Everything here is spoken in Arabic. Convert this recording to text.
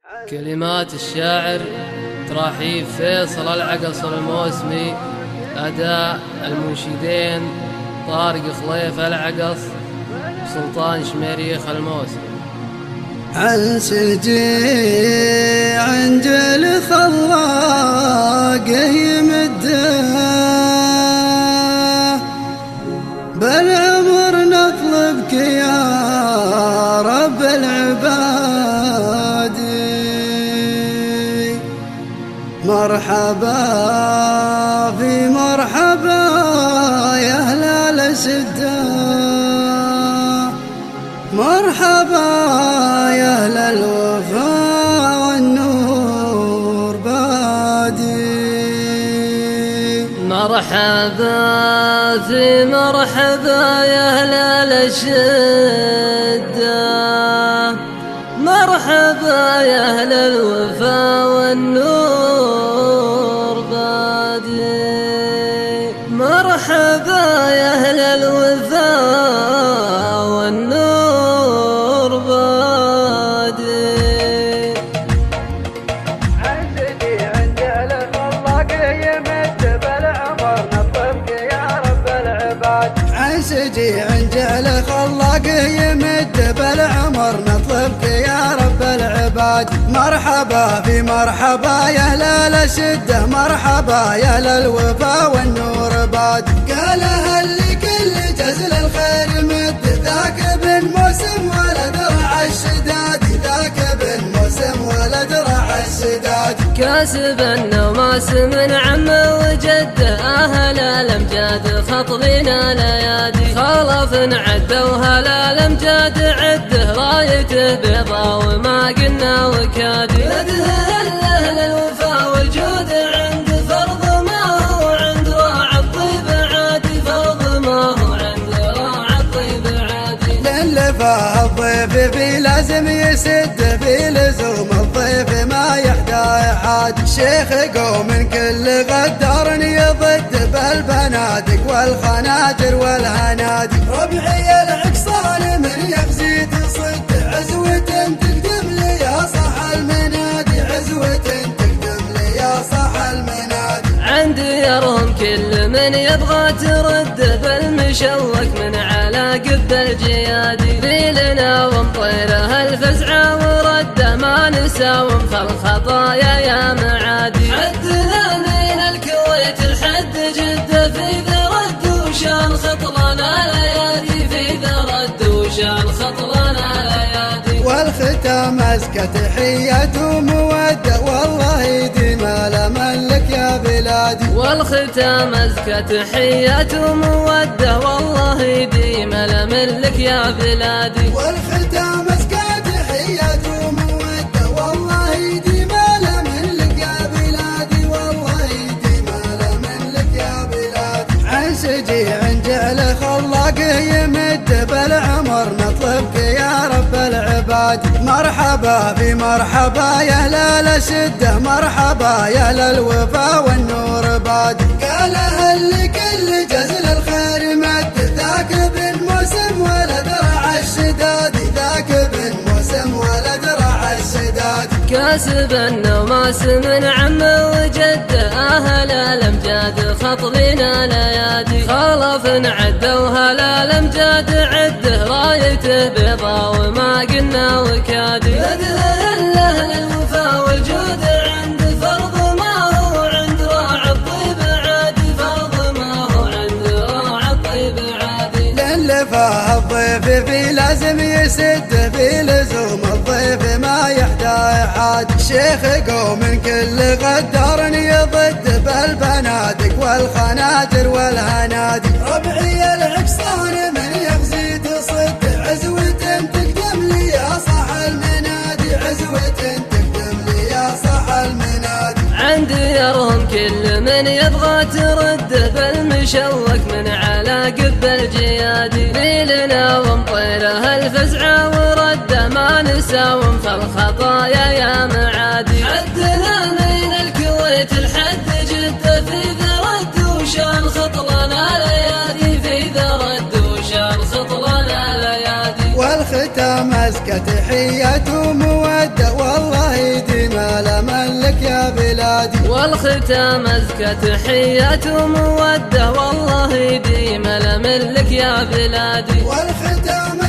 كلمات الشاعر تراحيب فيصل العقص الموسمي. أداء المنشدين طارق خليف العقص وسلطان شميريخ الموسمي. عن سجيع انجل خلاق يمده بالعمر نطلبك يا رب العباد. مرحبا في مرحبا يا أهل الشدة، مرحبا يا أهل الوفا والنور بادي. مرحبا في مرحبا يا أهل الشدة، مرحبا يا أهل الوفا والنور بادي. مرحبا يا أهل الوفا والنور بادي. عن سجيع انجل خلاق يمد بالعمر نطلبك يا رب العباد. عن سجيع انجل خلاق يمد بالعمر نطلبك يا رب العباد. مرحبا في مرحبا يا أهل الشدة، مرحبا يا أهل الوفا والنور باد. قالها اللي كل جزل الخير مد، ذاك بن موسم ولد رع الشداد، ذاك بن موسم ولد رع الشداد. كاسب النواس من عمه وجده، أهل الأمجاد خطبنا ليادي. خلف عده وهلا الأمجاد عده، رايته بيضا وما قلنا وكادي. ندهر أهل الوفا والجود عند فرض ما هو عند راعي الطيب عادي، فرض ما هو عند راعي الطيب عادي. للي فاه الضيف في لازم يسد، في لزوم الضيف ما يحدى عاد. شيخ قوم كل غدار يضد بالبنادق والخناجر والهنادي. ربعي العقصان من يغزي تصد، عزوة تقدم لي يا صح المنادي، عزوة تقدم لي يا صح المنادي. عندي يرهم كل من يبغى ترد، بالمشوك من على قب الجيادي. ذيلنا ومطيره الفزعة ورده، ما نساوم فالخطايا يا معادي. عدنا من الكويت الحد جدة، في ذا رد وشان خطلنا ليادي، في ذا رد وشان خطلنا ليادي. والختام أزكى تحية ومودة، والله يديم الأمل لك يا بلادي. والختام أزكى تحية ومودة، والله يديم الأمل لك يا بلادي. والختام أزكى تحية ومودة، والله يديم الأمل لك يا بلادي، والله يديم الأمل لك يا بلادي. عن سجيع انجل خلاق يمد بالعمر نطلبك يا رب العباد. مرحبا في مرحبا يا أهل الشدة، مرحبا يا أهل الوفا والنور باد. قالها اللي كل جزل الخير مد، ذاك بن موسم ولد رع الشداد، ذاك بن موسم ولد رع الشداد. كاسب النواس من عمه وجده، أهل الأمجاد خطبنا ليادي. خلف عده وهلا الأمجاد عده، رايته بيضا وما قلنا وكادي. ندهر أهل الوفا والجود عند فرض ما هو عند راعي الطيب عادي، فرض ما هو عند راعي الطيب عادي. للي فاه الضيف في لازم يسد، في لزوم الضيف ما يحدى عاد. شيخ قوم كل غدار يضد بالبنادق والخناجر والهنادي. ربعي العقصان من يغزي تصد، عزوة تقدم لي يا صح المنادي، عزوة تقدم لي يا صح المنادي. عندي يرهم كل من يبغى ترد، بالمشوك من على قب الجيادي. ذيلنا ومطيره الفزعة ورده، ما نساوم فالخطايا يا معادي. عدنا من الكويت الحد جدة، في ذا رد وشان خطلنا ليادي، في ذا رد وشان خطلنا ليادي. والختام أزكى تحية ومودة، والله والختام أزكى تحيات ومودة والله يديم الأمن لك يا بلادي. والختام